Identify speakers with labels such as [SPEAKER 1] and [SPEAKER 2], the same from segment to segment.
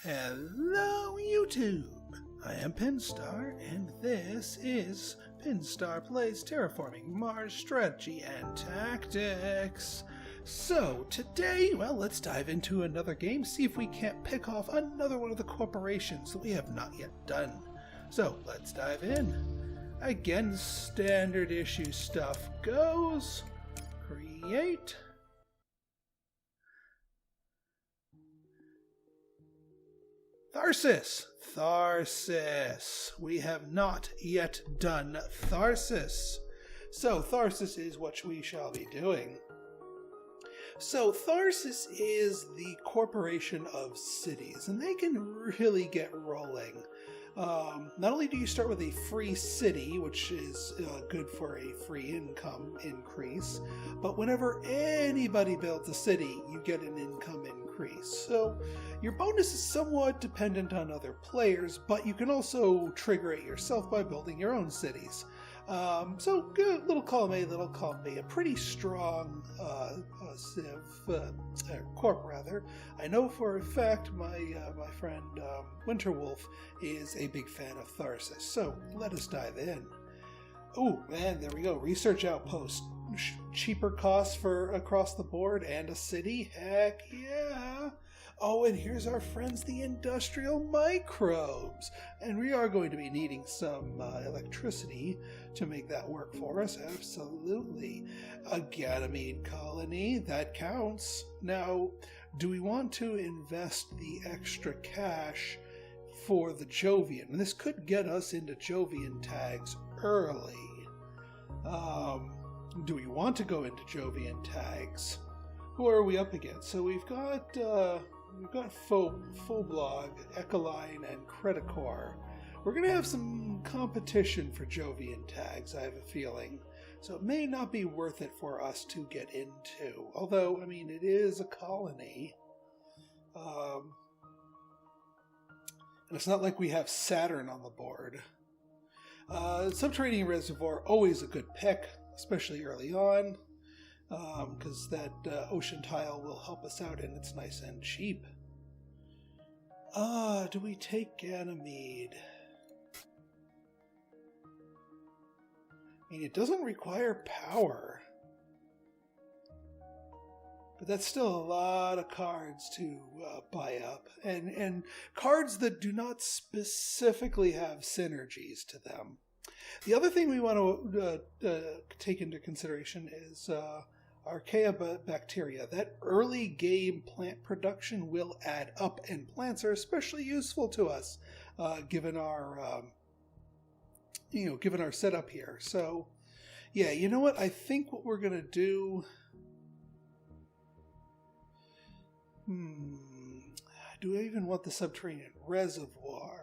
[SPEAKER 1] Hello YouTube! I am Pinstar, and this is Pinstar Plays Terraforming Mars Strategy and Tactics. So today, well, let's dive into another game, see if we can't pick off another one of the corporations that we have not yet done. So let's dive in. Again, standard issue stuff goes. Create. Tharsis! We have not yet done Tharsis. So Tharsis is what we shall be doing. So Tharsis is the corporation of cities, and they can really get rolling. Not only do you start with a free city, which is good for a free income increase, but whenever anybody builds a city, you get an income increase. So your bonus is somewhat dependent on other players, but you can also trigger it yourself by building your own cities. So good, little column A, little column B, a pretty strong corp rather. I know for a fact my friend Winterwolf is a big fan of Tharsis, so let us dive in. Oh man, there we go. Research outpost, cheaper costs for across the board, and a city. Heck yeah! Oh, and here's our friends, the industrial microbes. And we are going to be needing some electricity to make that work for us. Absolutely. A Ganymede colony, that counts. Now, do we want to invest the extra cash for the Jovian? And this could get us into Jovian tags early. Do we want to go into Jovian tags? Who are we up against? So we've got Full-Blog, Ecoline, and Credicore. We're going to have some competition for Jovian tags, I have a feeling. So it may not be worth it for us to get into. Although, I mean, it is a colony. And it's not like we have Saturn on the board. Subterranean Reservoir, always a good pick, especially early on. Because that ocean tile will help us out, and it's nice and cheap. Do we take Ganymede? I mean, it doesn't require power. But that's still a lot of cards to buy up. And cards that do not specifically have synergies to them. The other thing we want to take into consideration is Archaea bacteria. That early game plant production will add up, and plants are especially useful to us, given our setup here. So, yeah, you know what? I think what we're gonna do. Do I even want the subterranean reservoir?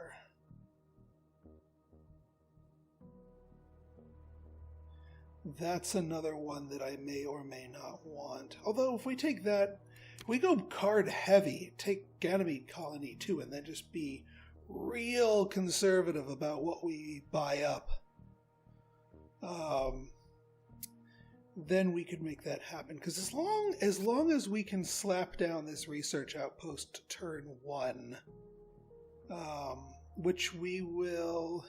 [SPEAKER 1] That's another one that I may or may not want. Although, if we take that, we go card heavy, take Ganymede Colony too, and then just be real conservative about what we buy up. Then we could make that happen. Because as long as we can slap down this research outpost turn 1, which we will.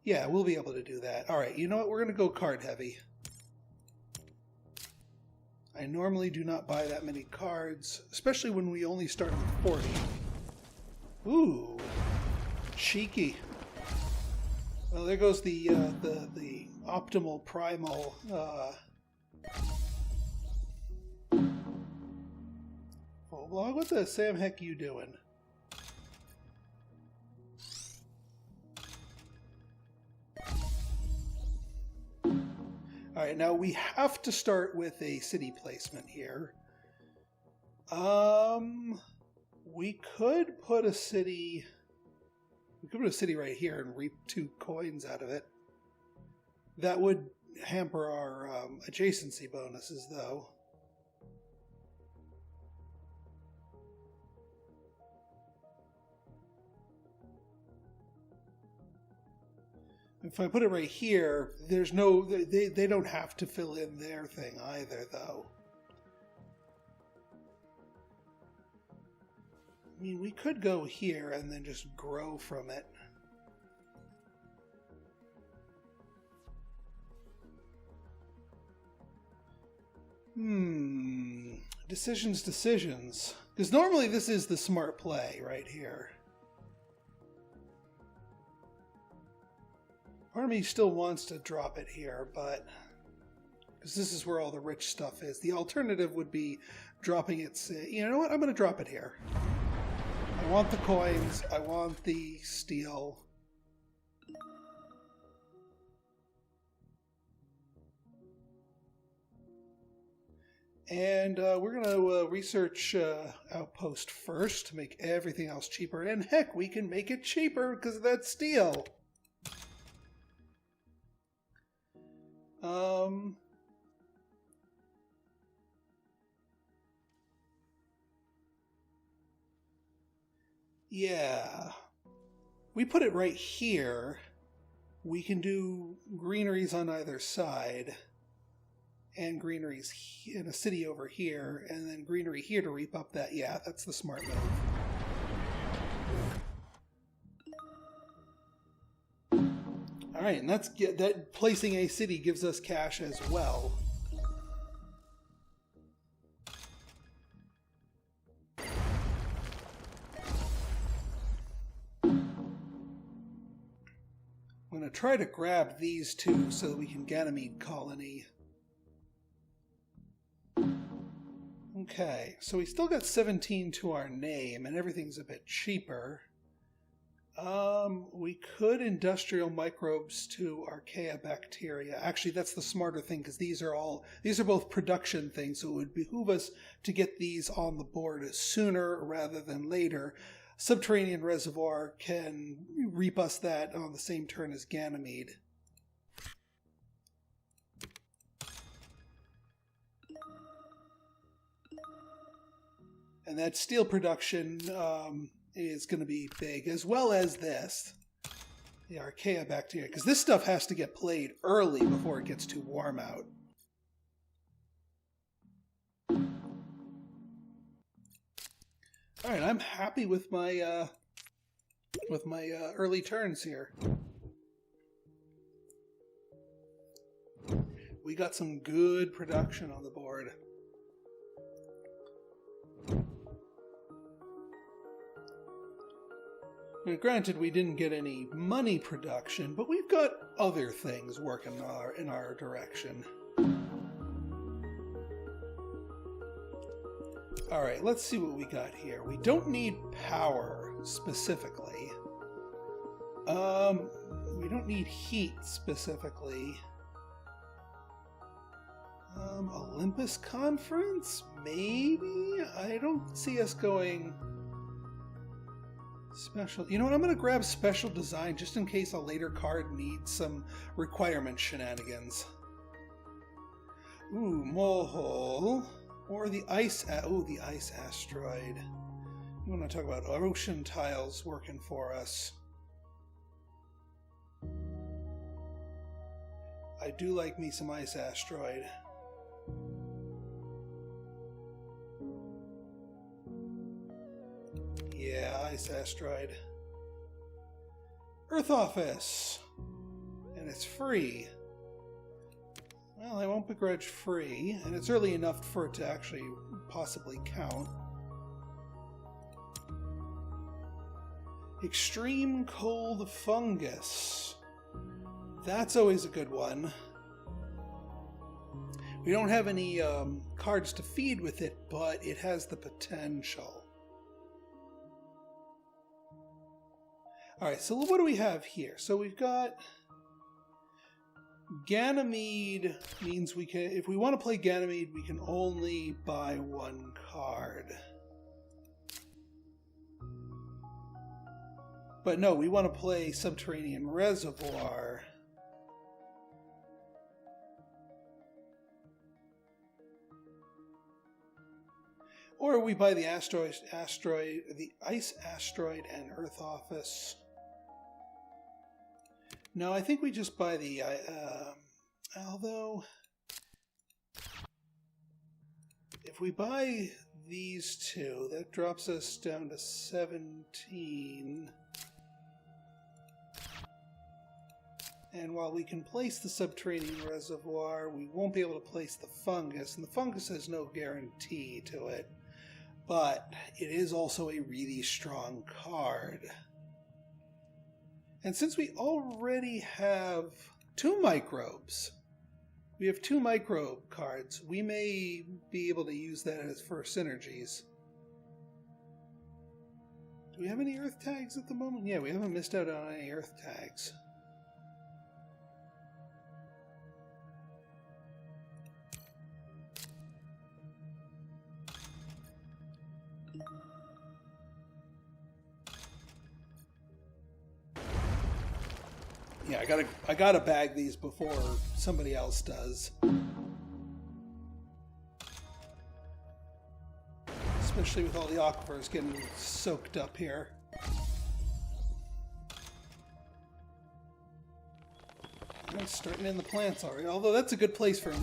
[SPEAKER 1] Yeah, we'll be able to do that. Alright, you know what? We're going to go card heavy. I normally do not buy that many cards, especially when we only start with 40. Ooh, cheeky. Well, there goes the optimal primal Full-Blog. What the Sam heck you doing? Alright, now we have to start with a city placement here. We could put a city right here and reap 2 coins out of it. That would hamper our adjacency bonuses, though. If I put it right here, there's no... They don't have to fill in their thing either, though. mean, we could go here and then just grow from it. Decisions. Because normally this is the smart play right here. Part of me still wants to drop it here, but because this is where all the rich stuff is. The alternative would be dropping it. You know what? I'm going to drop it here. I want the coins. I want the steel. And we're going to research Outpost first to make everything else cheaper. And heck, we can make it cheaper because of that steel. Yeah. We put it right here. We can do greeneries on either side. And greeneries in a city over here, and then greenery here to reap up that. Yeah, that's the smart move. All right, and that placing a city gives us cash as well. I'm going to try to grab these two so that we can Ganymede colony. Okay, so we still got 17 to our name, and everything's a bit cheaper. We could industrial microbes to archaea bacteria. Actually, that's the smarter thing, because these are both production things, so it would behoove us to get these on the board sooner rather than later. Subterranean reservoir can reap us that on the same turn as Ganymede. And that steel production is going to be big, as well as this, the archaea bacteria, because this stuff has to get played early before it gets too warm out. All right, I'm happy with my early turns here. We got some good production on the board. Now, granted, we didn't get any money production, but we've got other things working in our direction. Alright, let's see what we got here. We don't need power, specifically. We don't need heat, specifically. Olympus Conference? Maybe? I don't see us going... Special. You know what? I'm going to grab special design just in case a later card needs some requirement shenanigans. Ooh, molehole. Or the ice... the ice asteroid. We want to talk about ocean tiles working for us. I do like me some ice asteroid. Yeah, ice asteroid. Earth office. And it's free. Well, I won't begrudge free, and it's early enough for it to actually possibly count. Extreme cold fungus. That's always a good one. We don't have any cards to feed with it, but it has the potential. Alright, so what do we have here? So we've got... Ganymede means we can... If we want to play Ganymede, we can only buy one card. But no, we want to play Subterranean Reservoir. Or we buy the the Ice Asteroid and Earth Office. No, I think we just buy the... although... If we buy these two. That drops us down to 17. And while we can place the subterranean reservoir, we won't be able to place the fungus. And the fungus has no guarantee to it. But it is also a really strong card. And since we already have 2 microbes, we have 2 microbe cards, we may be able to use that as for synergies. Do we have any earth tags at the moment? Yeah, we haven't missed out on any earth tags. Yeah, I gotta bag these before somebody else does. Especially with all the aquifers getting soaked up here. I'm starting in the plants already. Although that's a good place for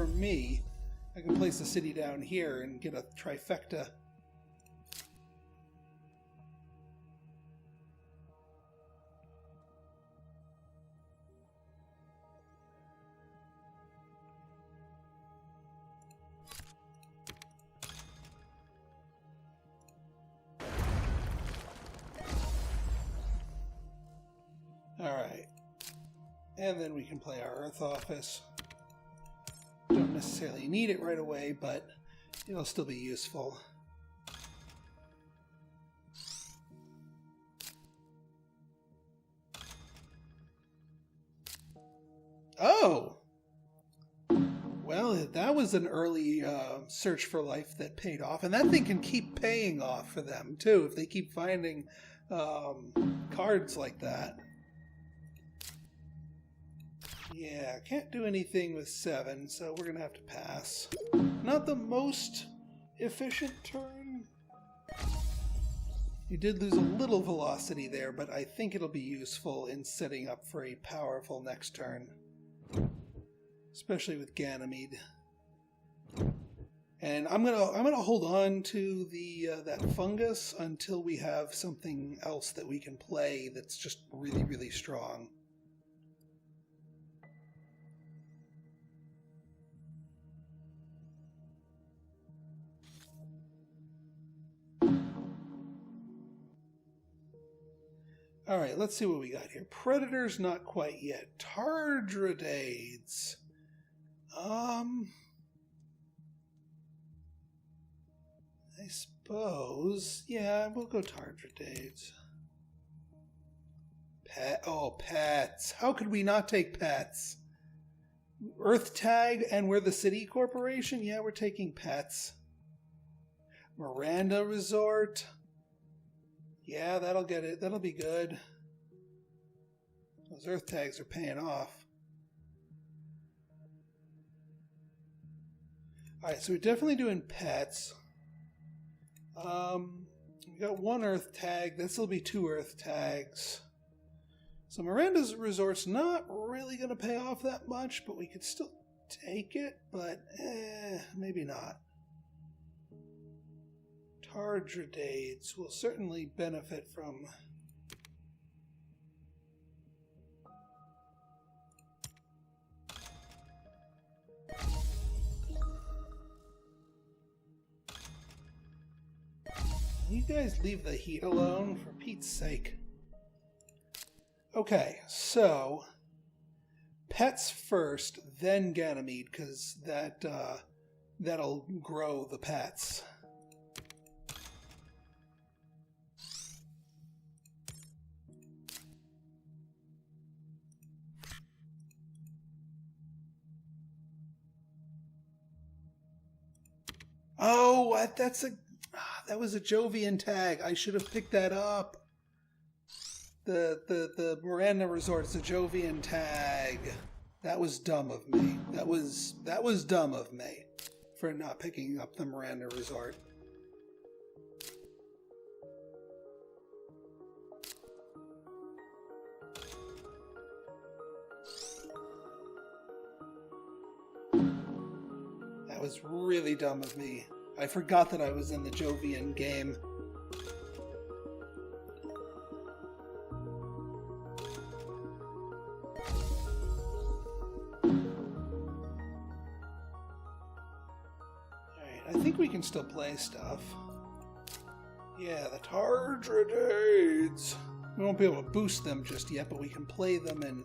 [SPEAKER 1] me. I can place the city down here and get a trifecta. Alright, and then we can play our Earth Office. Don't necessarily need it right away, but it'll still be useful. Oh! Well, that was an early search for life that paid off, and that thing can keep paying off for them, too, if they keep finding cards like that. Yeah, can't do anything with 7, so we're going to have to pass. Not the most efficient turn. You did lose a little velocity there, but I think it'll be useful in setting up for a powerful next turn. Especially with Ganymede. And I'm gonna hold on to the that fungus until we have something else that we can play that's just really, really strong. Alright, let's see what we got here. Predators, not quite yet. Tardradades. I suppose. Yeah, we'll go Tardradades. Pets. How could we not take pets? Earth Tag, and we're the City Corporation? Yeah, we're taking pets. Miranda Resort. Yeah, that'll get it. That'll be good. Those Earth Tags are paying off. Alright, so we're definitely doing pets. We got 1 Earth Tag. This'll be 2 Earth Tags. So Miranda's Resort's not really going to pay off that much, but we could still take it, but maybe not. Tardradades will certainly benefit from... You guys leave the heat alone, for Pete's sake. Okay, so... Pets first, then Ganymede, because that'll grow the pets. Oh, what? That was a Jovian tag. I should have picked that up. The Miranda Resort's a Jovian tag. That was dumb of me. That was dumb of me for not picking up the Miranda Resort. That was really dumb of me. I forgot that I was in the Jovian game. Alright, I think we can still play stuff. Yeah, the Tardradades. We won't be able to boost them just yet, but we can play them and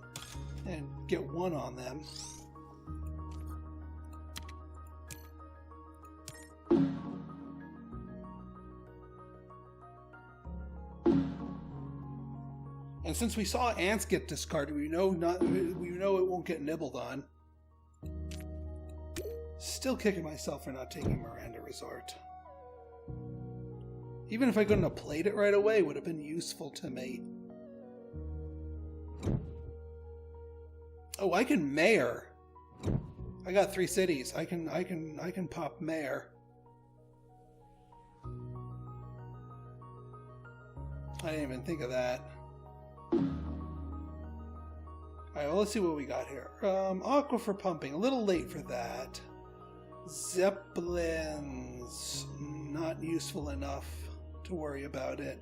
[SPEAKER 1] get one on them. And since we saw ants get discarded, we know it won't get nibbled on. Still kicking myself for not taking Miranda Resort. Even if I couldn't have played it right away, it would have been useful to me. Oh, I can mayor. I got 3 cities. I can pop mayor. I didn't even think of that. Alright, well, let's see what we got here. Aquifer pumping. A little late for that. Zeppelins. Not useful enough to worry about it.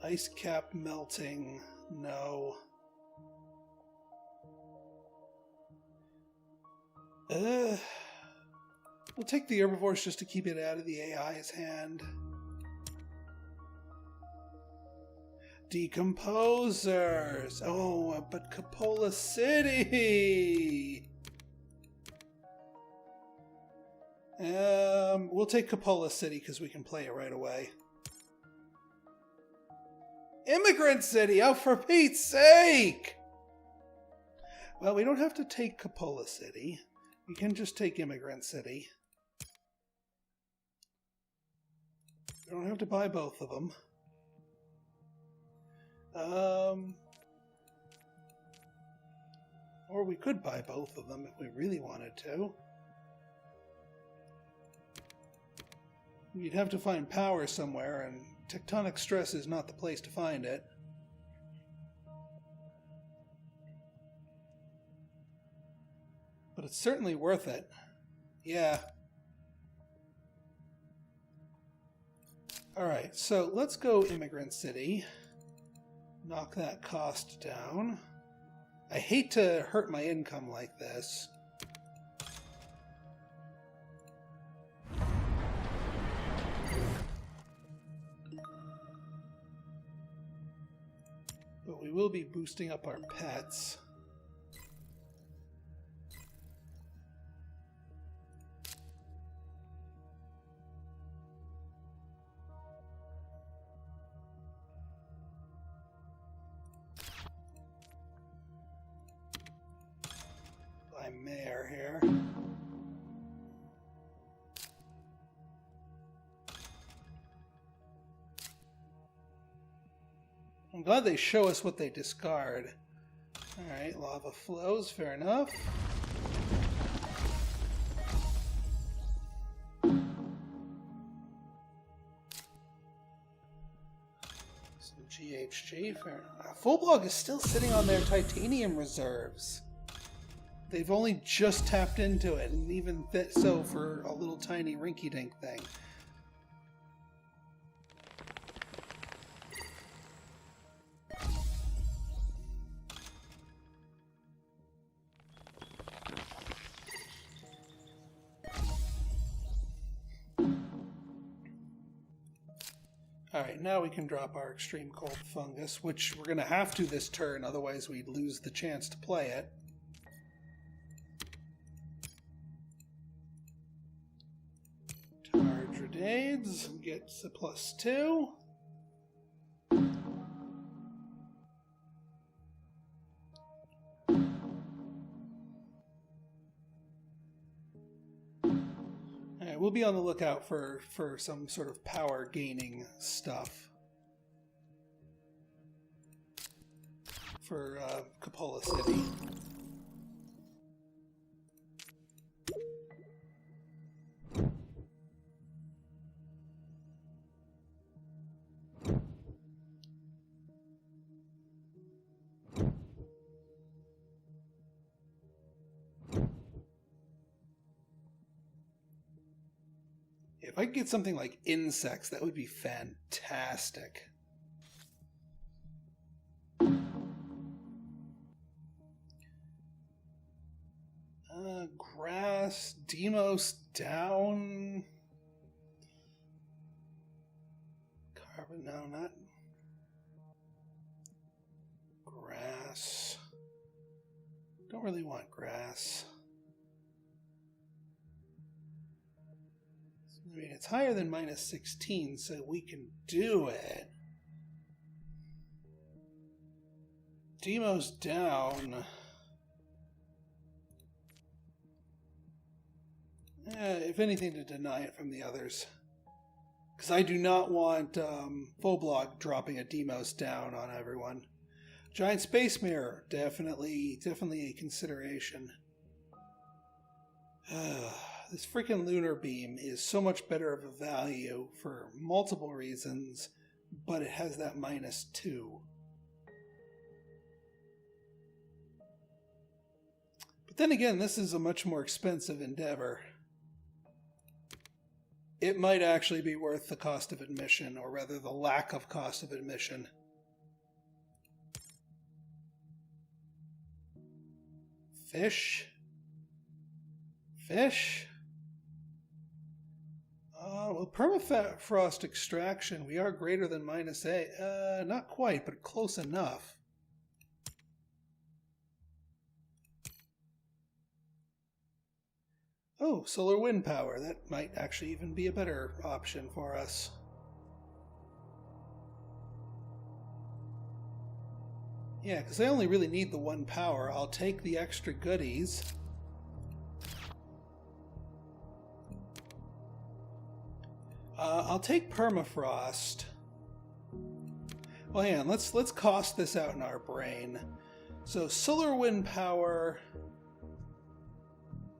[SPEAKER 1] Ice cap melting. No. We'll take the herbivores just to keep it out of the AI's hand. Decomposers! Oh, but Capola City! We'll take Capola City because we can play it right away. Immigrant City! Oh, for Pete's sake! Well, we don't have to take Capola City. We can just take Immigrant City. We don't have to buy both of them. Or we could buy both of them if we really wanted to. You'd have to find power somewhere, and tectonic stress is not the place to find it. But it's certainly worth it. Yeah. Alright, so let's go Immigrant City. Knock that cost down. I hate to hurt my income like this. But we will be boosting up our pets. Mayor here. I'm glad they show us what they discard. Alright, lava flows, fair enough. Some GHG, fair enough. Full Blog is still sitting on their titanium reserves. They've only just tapped into it, and even so for a little tiny rinky-dink thing. Alright, now we can drop our extreme cold fungus, which we're going to have to this turn, otherwise we'd lose the chance to play it. Grenades, gets a +2. Alright, we'll be on the lookout for some sort of power gaining stuff. For Capola City. If I could get something like insects, that would be fantastic. Grass, Demos down. Carbon, no, not grass. Don't really want grass. I mean, it's higher than minus 16, so we can do it. Demos down. If anything, to deny it from the others. Because I do not want full block dropping a Demos down on everyone. Giant space mirror, definitely a consideration. This freaking lunar beam is so much better of a value for multiple reasons, but it has that -2. But then again, this is a much more expensive endeavor. It might actually be worth the cost of admission, or rather the lack of cost of admission. Fish? Fish? Well, permafrost extraction, we are greater than -8. Not quite, but close enough. Oh, solar wind power. That might actually even be a better option for us. Yeah, because I only really need the 1 power. I'll take the extra goodies. I'll take permafrost. Well, hang on. Let's cost this out in our brain. So solar wind power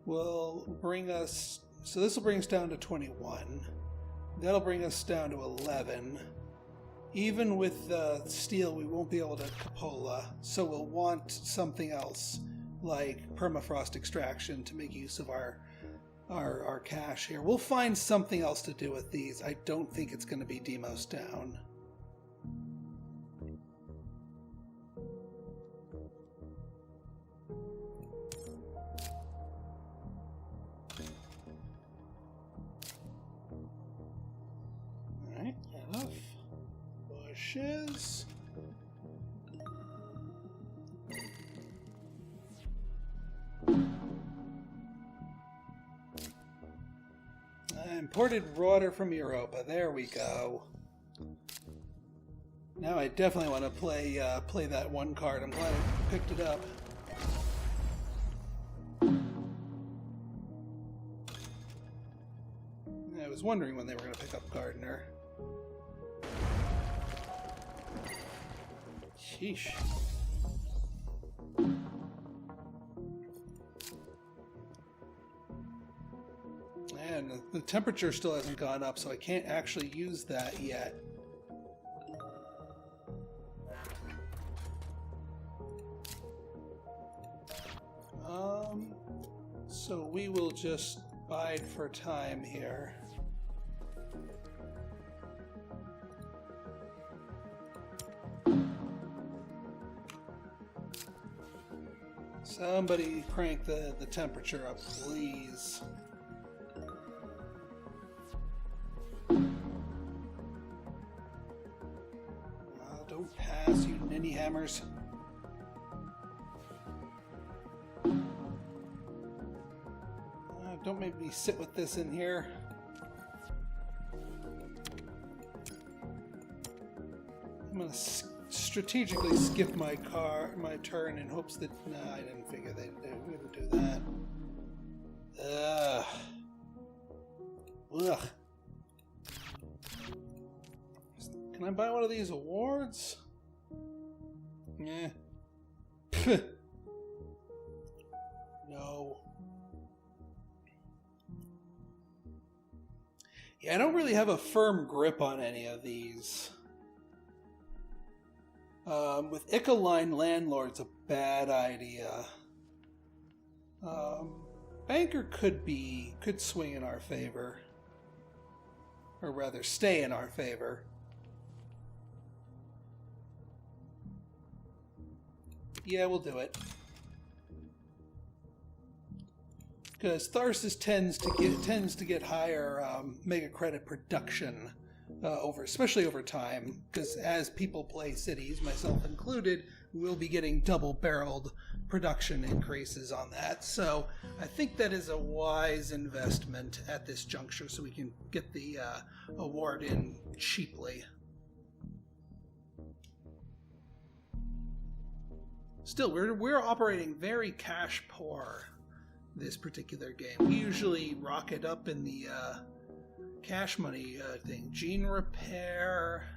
[SPEAKER 1] will bring us... So this will bring us down to 21. That'll bring us down to 11. Even with steel, we won't be able to cupola, so we'll want something else, like permafrost extraction, to make use of our cash here. We'll find something else to do with these. I don't think it's going to be Demos down. Alright, enough. Bushes. Imported water from Europa. There we go. Now I definitely want to play that one card. I'm glad I picked it up. I was wondering when they were going to pick up Gardener. Sheesh. And the temperature still hasn't gone up, so I can't actually use that yet. So we will just bide for time here. Somebody crank the temperature up, please. Don't pass, you ninny hammers. Don't make me sit with this in here. I'm gonna strategically skip my turn in hopes that... Nah, I didn't figure they would do that. Ugh. Can I buy one of these awards? Yeah. No. Yeah, I don't really have a firm grip on any of these. With Ecoline, Landlord's a bad idea. Banker could swing in our favor. Or rather, stay in our favor. Yeah, we'll do it. Because Tharsis tends to get higher mega credit production especially over time. Because as people play cities, myself included, we'll be getting double-barreled production increases on that. So I think that is a wise investment at this juncture, so we can get the award in cheaply. Still, we're operating very cash poor this particular game. We usually rock it up in the cash money thing. Gene repair.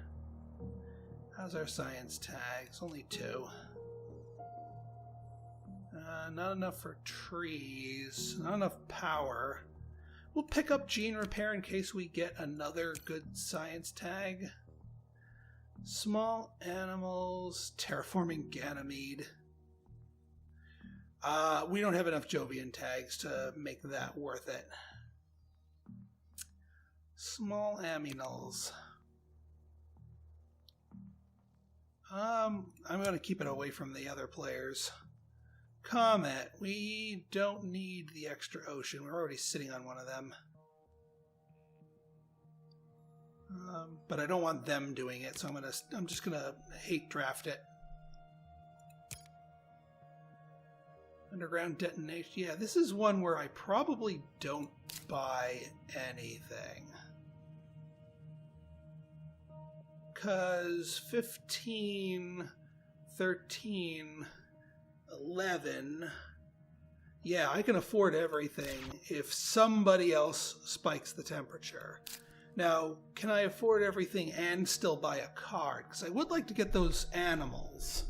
[SPEAKER 1] How's our science tags? Only 2. Not enough for trees. Not enough power. We'll pick up gene repair in case we get another good science tag. Small animals. Terraforming Ganymede. We don't have enough Jovian tags to make that worth it. Small aminals. I'm going to keep it away from the other players. Comet. We don't need the extra ocean. We're already sitting on one of them. But I don't want them doing it, so I'm just gonna hate draft it. Underground detonation. Yeah, this is one where I probably don't buy anything. Because 15, 13, 11... Yeah, I can afford everything if somebody else spikes the temperature. Now, can I afford everything and still buy a card? Because I would like to get those animals.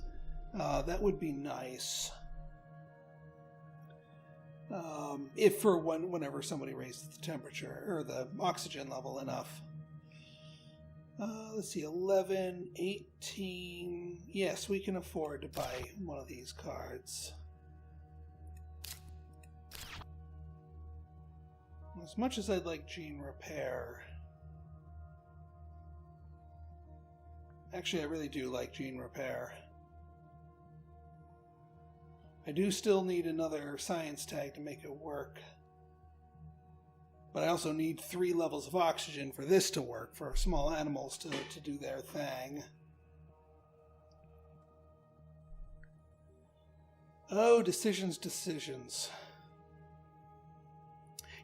[SPEAKER 1] That would be nice. If for whenever somebody raises the temperature, or the oxygen level enough. Let's see, 11, 18... Yes, we can afford to buy one of these cards. As much as I'd like gene repair... Actually, I really do like gene repair. I do still need another science tag to make it work. But I also need 3 levels of oxygen for this to work, for small animals to do their thing. Oh, decisions.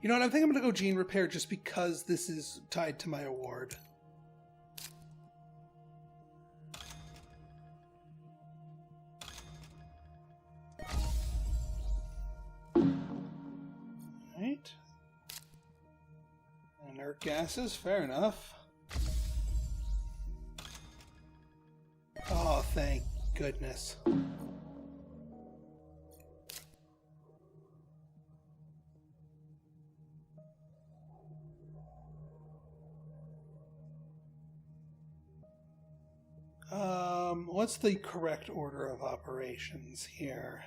[SPEAKER 1] You know what, I think I'm going to go gene repair just because this is tied to my award. Right. Inert gases, fair enough. Oh, thank goodness. What's the correct order of operations here?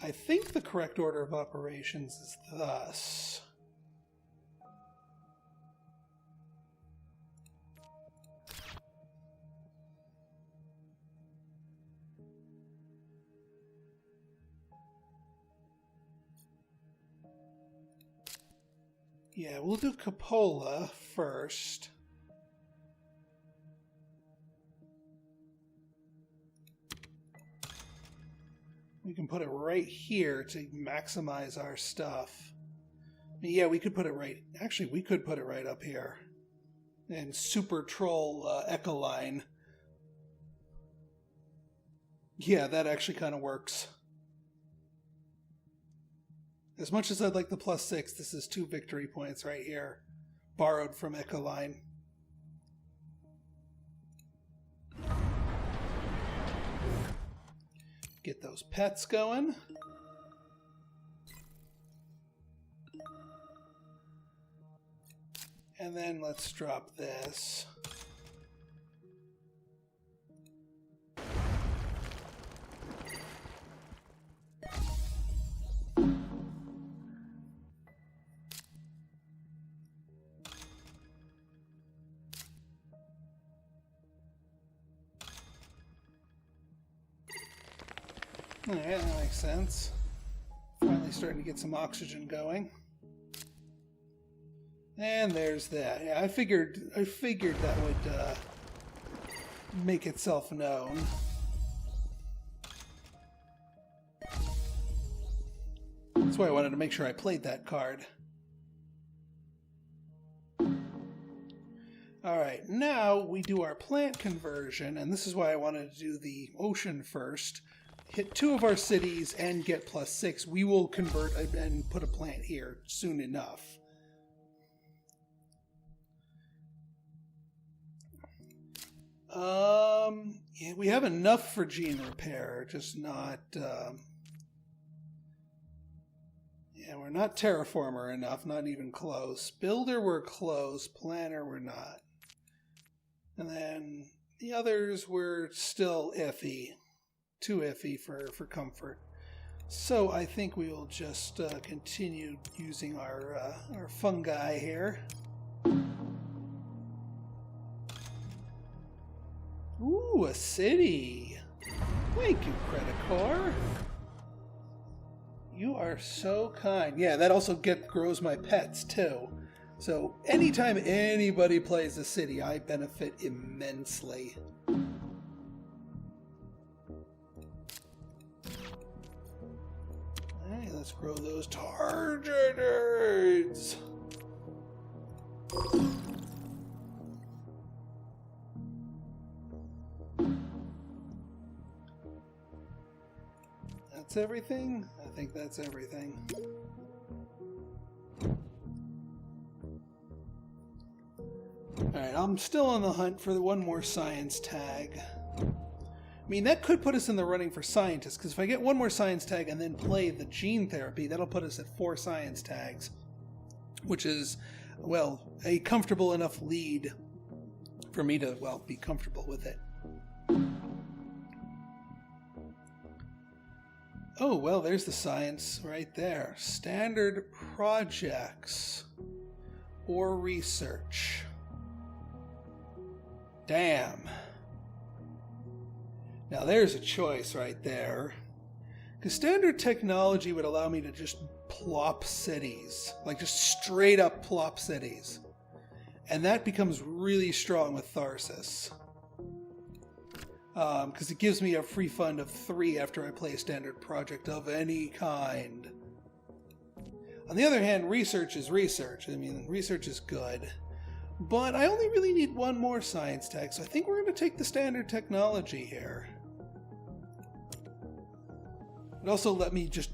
[SPEAKER 1] I think the correct order of operations is thus. Yeah, we'll do Cupola first. We can put it right here to maximize our stuff. Yeah, we could put it right... Actually, we could put it right up here. And super troll Ecoline. Yeah, that actually kind of works. As much as I'd like the +6, this is 2 victory points right here. Borrowed from Ecoline. Get those pets going. And then let's drop this. Yeah, that makes sense. Finally starting to get some oxygen going. And there's that. Yeah, I figured that would make itself known. That's why I wanted to make sure I played that card. Alright, now we do our plant conversion, and this is why I wanted to do the ocean first. Hit 2 of our cities and get +6. We will convert and put a plant here soon enough. Yeah, we have enough for gene repair, just not... Yeah, we're not terraformer enough, not even close. Builder, we're close. Planner, we're not. And then the others were still iffy. Too iffy for comfort. So I think we will just continue using our fungi here. Ooh, a city. Thank you, Credicore. You are so kind. Yeah, that also grows my pets too. So anytime anybody plays a city, I benefit immensely. Alright, let's grow those targeters. That's everything? I think that's everything. Alright, I'm still on the hunt for one more science tag. I mean, that could put us in the running for scientists, because if I get one more science tag and then play the gene therapy, that'll put us at 4 science tags. Which is, well, a comfortable enough lead for me to, well, be comfortable with it. Oh, well, there's the science right there. Standard projects or research. Damn. Now there's a choice right there. Because standard technology would allow me to just plop cities. Like just straight up plop cities. And that becomes really strong with Tharsis. Because it gives me a free fund of 3 after I play a standard project of any kind. On the other hand, research is research. I mean, research is good. But I only really need 1 more science tag, so I think we're going to take the standard technology here. It also let me just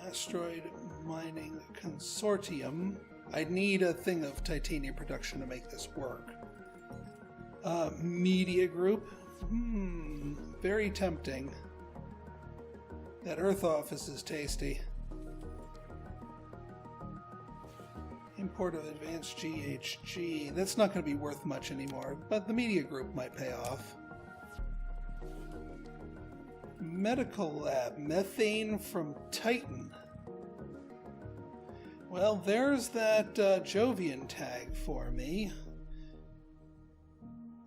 [SPEAKER 1] Asteroid Mining Consortium. I'd need a thing of titanium production to make this work. Media group. Very tempting. That Earth office is tasty. Import of advanced GHG. That's not going to be worth much anymore, but the media group might pay off. Medical lab. Methane from Titan. Well, there's that Jovian tag for me.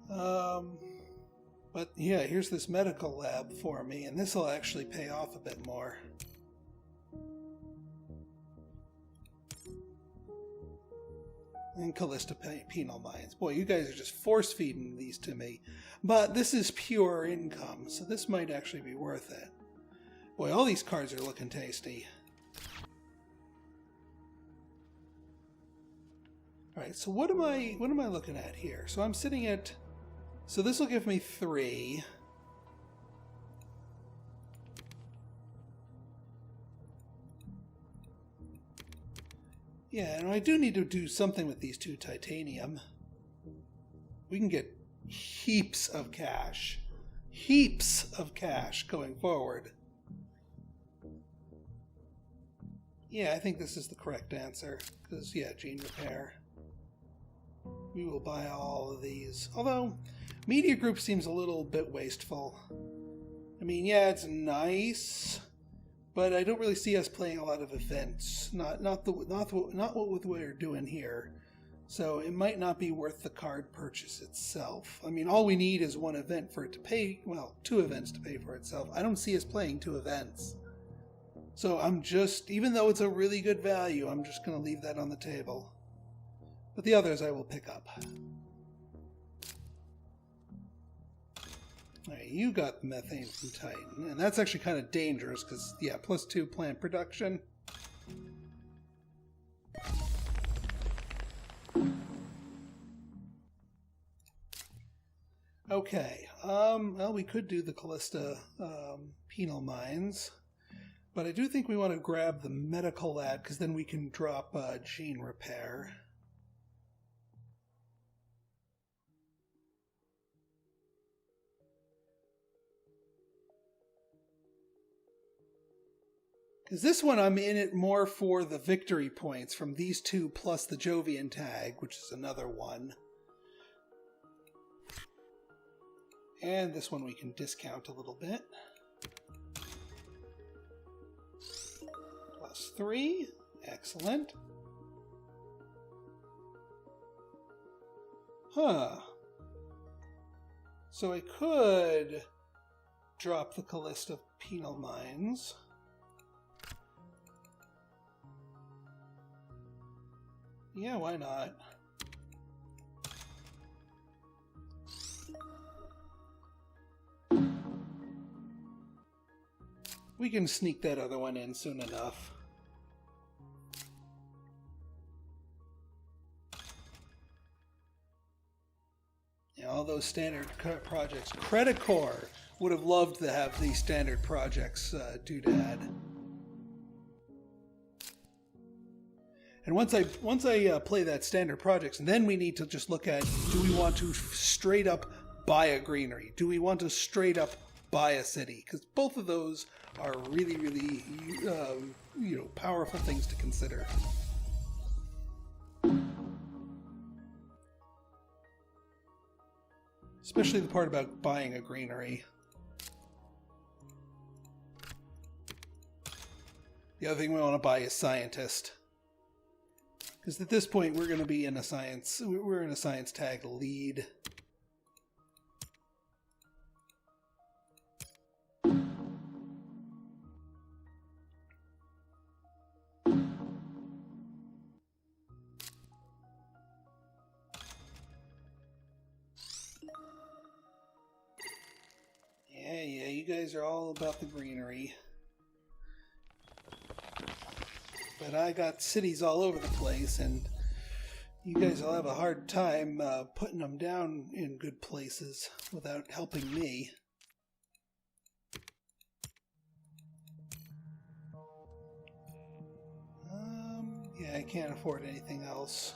[SPEAKER 1] But yeah, here's this medical lab for me, and this will actually pay off a bit more. And Callista Penal Mines. Boy, you guys are just force-feeding these to me. But this is pure income, so this might actually be worth it. Boy, all these cards are looking tasty. Alright, so what am I looking at here? So I'm sitting at... So this will give me 3. Yeah, and I do need to do something with these 2 titanium. We can get heaps of cash. Heaps of cash going forward. Yeah, I think this is the correct answer. Because, yeah, gene repair. We will buy all of these. Although, media group seems a little bit wasteful. I mean, yeah, it's nice, but I don't really see us playing a lot of events. Not what we're doing here. So it might not be worth the card purchase itself. I mean, all we need is one event for it to pay, well, 2 events to pay for itself. I don't see us playing 2 events. So I'm just, even though it's a really good value, I'm just going to leave that on the table. But the others I will pick up. Alright, you got methane from Titan, and that's actually kind of dangerous because, yeah, +2 plant production. Okay, well, we could do the Callista penal mines, but I do think we want to grab the medical lab because then we can drop gene repair. Because this one I'm in it more for the victory points from these 2 plus the Jovian tag, which is another one. And this one we can discount a little bit. +3. Excellent. Huh. So I could drop the Callista penal mines. Yeah, why not? We can sneak that other one in soon enough. Yeah, all those standard projects. Credit Corps would have loved to have these standard projects doodad. And once I play that standard projects, and then we need to just look at, do we want to straight up buy a greenery? Do we want to straight up buy a city? Because both of those are really, really, powerful things to consider. Especially the part about buying a greenery. The other thing we want to buy is scientist. Because at this point we're going to be in a science, we're in a science tag lead. Yeah, you guys are all about the greenery. But I got cities all over the place, and you guys will have a hard time putting them down in good places without helping me. Yeah, I can't afford anything else.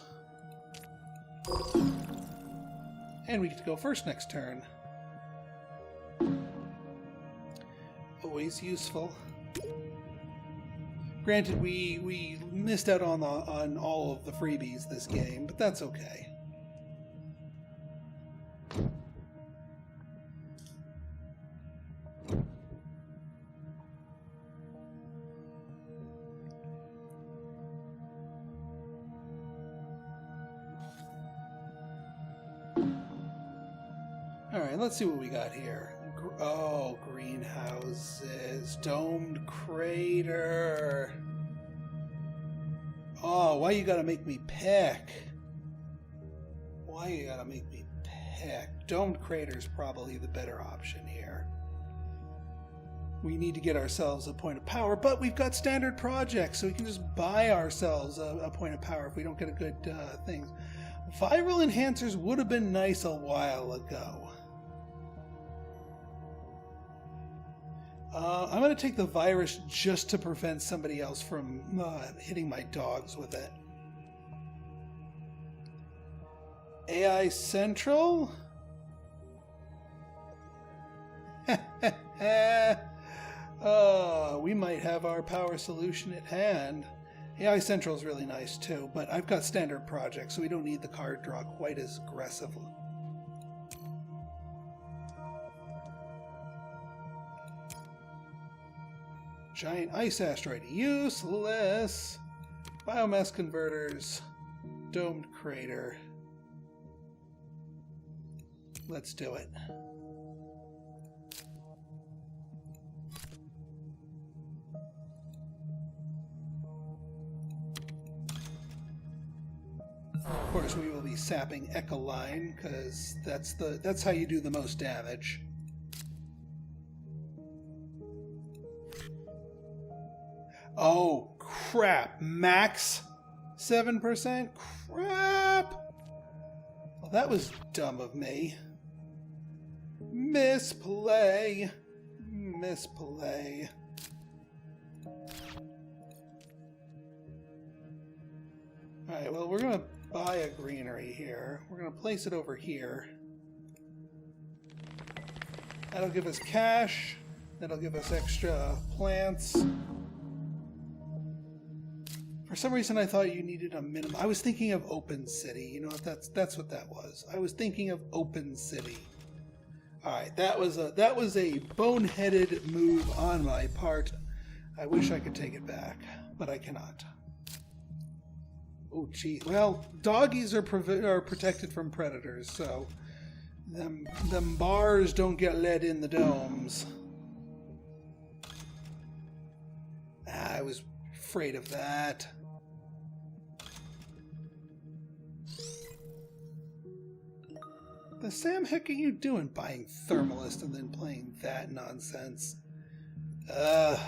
[SPEAKER 1] And we get to go first next turn. Always useful. Granted, we missed out on all of the freebies this game, but that's okay. Alright, let's see what we got here. Oh, greenhouses. Domed crater. Oh, why you gotta make me pick? Why you gotta make me pick? Domed crater's probably the better option here. We need to get ourselves a point of power, but we've got standard projects, so we can just buy ourselves a point of power if we don't get a good thing. Viral enhancers would have been nice a while ago. I'm going to take the virus just to prevent somebody else from hitting my dogs with it. AI Central? We might have our power solution at hand. AI Central is really nice too, but I've got standard projects, so we don't need the card draw quite as aggressively. Giant ice asteroid, useless. Biomass converters. domed crater. Let's do it. Of course, we will be sapping Ecoline because that's how you do the most damage. Oh crap! Max 7%? Crap! Well, that was dumb of me. Misplay. Misplay. Alright, well, we're going to buy a greenery here. We're going to place it over here. That'll give us cash. That'll give us extra plants. For some reason, I thought you needed a minimum. I was thinking of open city. You know what? That's what that was. I was thinking of open city. All right, that was a boneheaded move on my part. I wish I could take it back, but I cannot. Oh, gee. Well, doggies are protected from predators, so them bars don't get let in the domes. I was afraid of that. The Sam heck are you doing buying Thermalist and then playing that nonsense? Alright,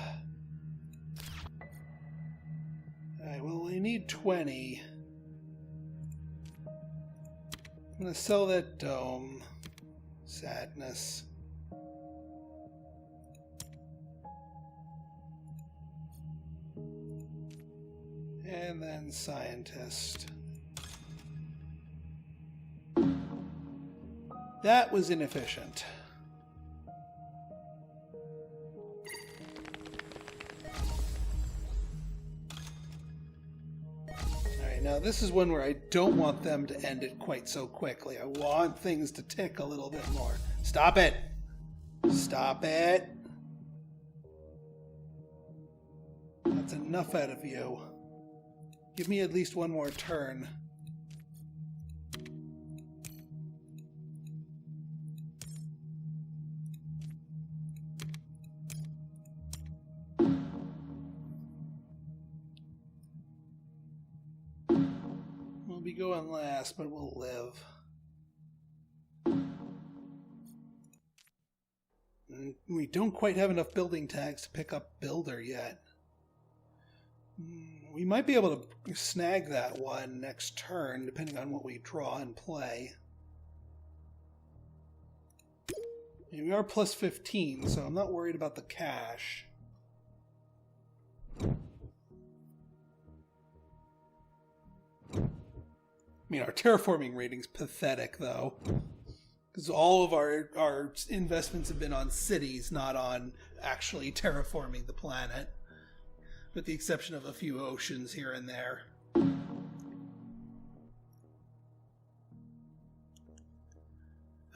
[SPEAKER 1] well, we need 20. I'm gonna sell that dome. Sadness. And then scientist. That was inefficient. Alright, now this is one where I don't want them to end it quite so quickly. I want things to tick a little bit more. Stop it! Stop it! That's enough out of you. Give me at least one more turn. We'll be going last, but we'll live. And we don't quite have enough building tags to pick up Builder yet. We might be able to snag that one next turn, depending on what we draw and play. And we are plus 15, so I'm not worried about the cash. I mean, our terraforming rating's pathetic, though. Because all of our investments have been on cities, not on actually terraforming the planet. With the exception of a few oceans here and there.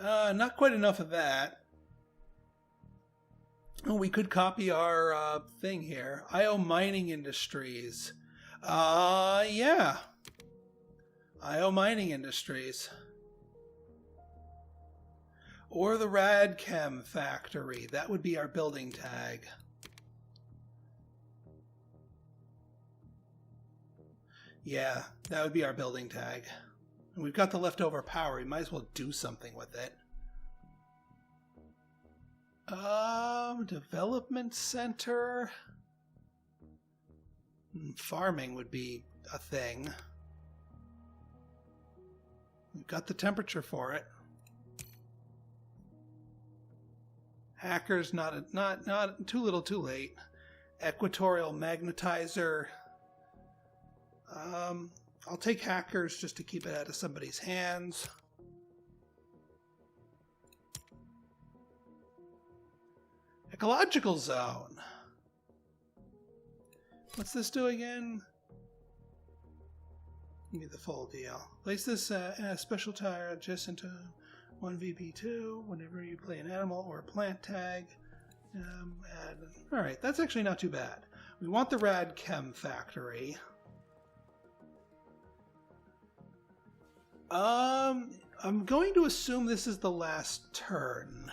[SPEAKER 1] Not quite enough of that. Oh, we could copy our thing here. IO Mining Industries. Yeah. IO Mining Industries. Or the Radchem Factory. That would be our building tag. Yeah, that would be our building tag. And we've got the leftover power. We might as well do something with it. Development center. Farming would be a thing. We've got the temperature for it. Hackers, not too little, too late. Equatorial magnetizer. I'll take hackers just to keep it out of somebody's hands. Ecological Zone. What's this do again? Give me the full deal. Place this special tire adjacent to 1VP2 whenever you play an animal or a plant tag. Alright, that's actually not too bad. We want the Radchem Factory. I'm going to assume this is the last turn.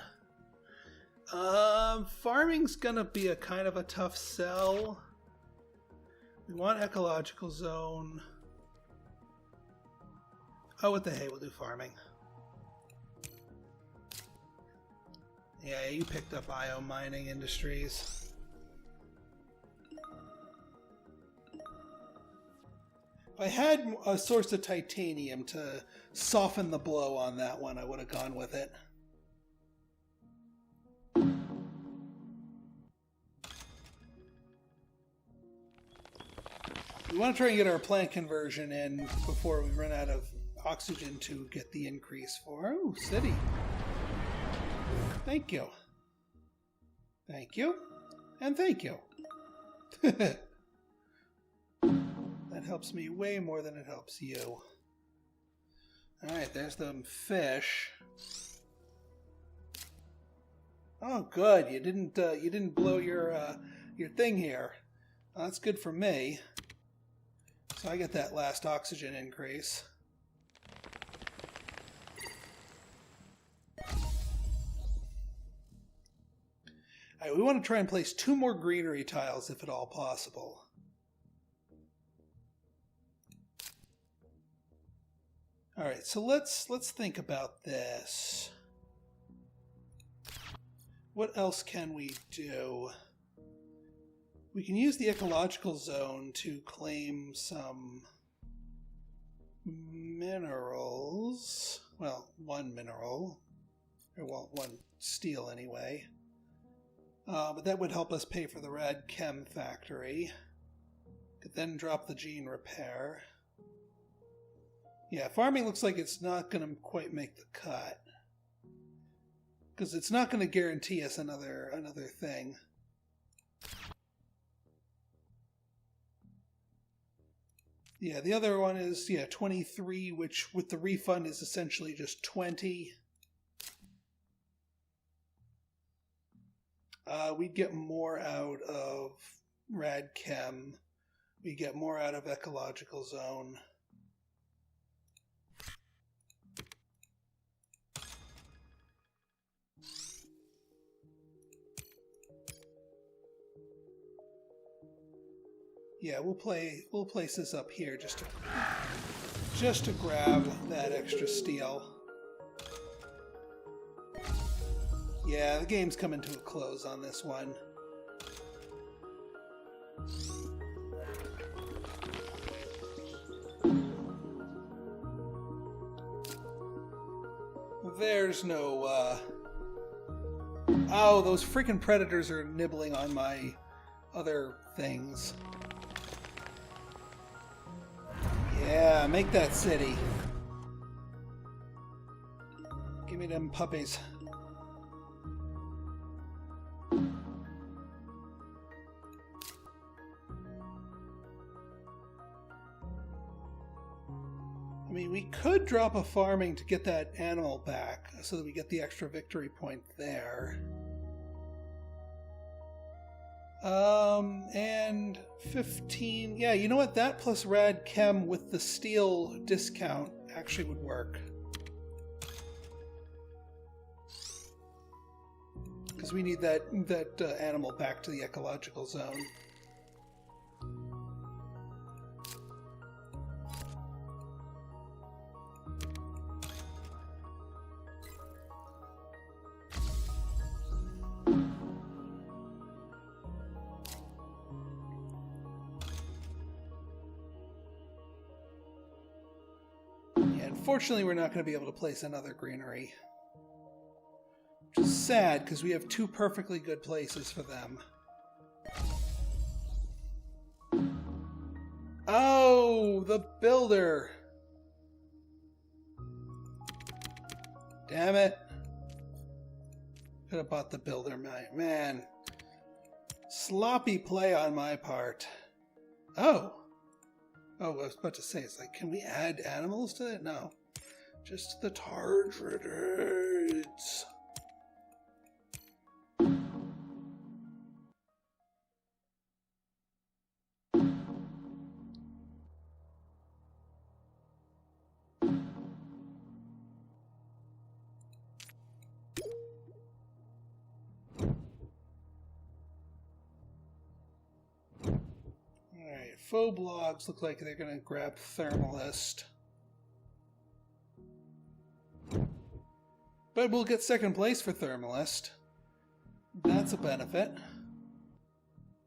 [SPEAKER 1] Farming's gonna be a kind of a tough sell. We want Ecological Zone. Oh, what the hey, we'll do farming. Yeah, you picked up IO Mining Industries. If I had a source of titanium to soften the blow on that one, I would have gone with it. We want to try and get our plant conversion in before we run out of oxygen to get the increase for... Oh, city. Thank you. Thank you. And thank you. That helps me way more than it helps you. Alright, there's them fish. Oh, good. You didn't blow your thing here. Well, that's good for me. So I get that last oxygen increase. Alright, we want to try and place 2 more greenery tiles if at all possible. Alright, so let's think about this. What else can we do? We can use the Ecological Zone to claim some minerals. Well, 1 mineral. Or, well, 1 steel anyway. But that would help us pay for the rad chem factory. Could then drop the gene repair. Yeah, farming looks like it's not going to quite make the cut. Because it's not going to guarantee us another thing. Yeah, the other one is, 23, which with the refund is essentially just 20. We'd get more out of rad chem. We get more out of Ecological Zone. Yeah, we'll place this up here just to grab that extra steel. Yeah, the game's coming to a close on this one. There's no Oh, those freaking predators are nibbling on my other things. Yeah, make that city. Give me them puppies. I mean, we could drop a farming to get that animal back so that we get the extra victory point there. And 15... Yeah, you know what? That plus rad chem with the steel discount actually would work. Because we need that animal back to the Ecological Zone. Unfortunately, we're not going to be able to place another greenery. Which is sad, because we have 2 perfectly good places for them. Oh, the builder! Damn it. Could have bought the builder, man. Sloppy play on my part. Oh, I was about to say, it's like, can we add animals to it? No. Just the tardigrades. faux blogs look like they're going to grab Thermalist. But we'll get second place for Thermalist. That's a benefit.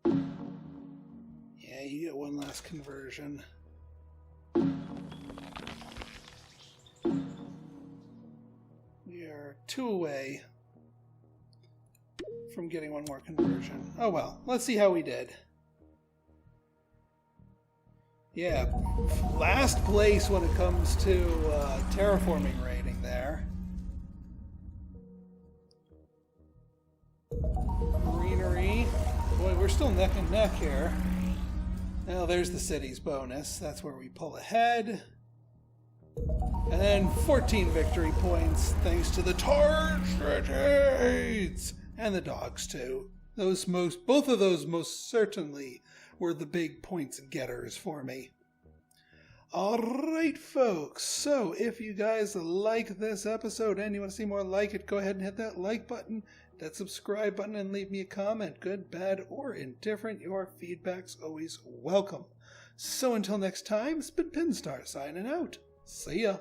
[SPEAKER 1] Yeah, you get one last conversion. We are 2 away from getting one more conversion. Oh well, let's see how we did. Yeah, last place when it comes to terraforming rating there. Greenery. Boy, we're still neck and neck here. Now there's the city's bonus. That's where we pull ahead. And then 14 victory points thanks to the Tarsites! And the dogs too. Both of those most certainly were the big points getters for me. Alright folks, so if you guys like this episode and you want to see more like it, go ahead and hit that like button, that subscribe button, and leave me a comment, good, bad, or indifferent. Your feedback's always welcome. So until next time, it's been Pinstar signing out. See ya.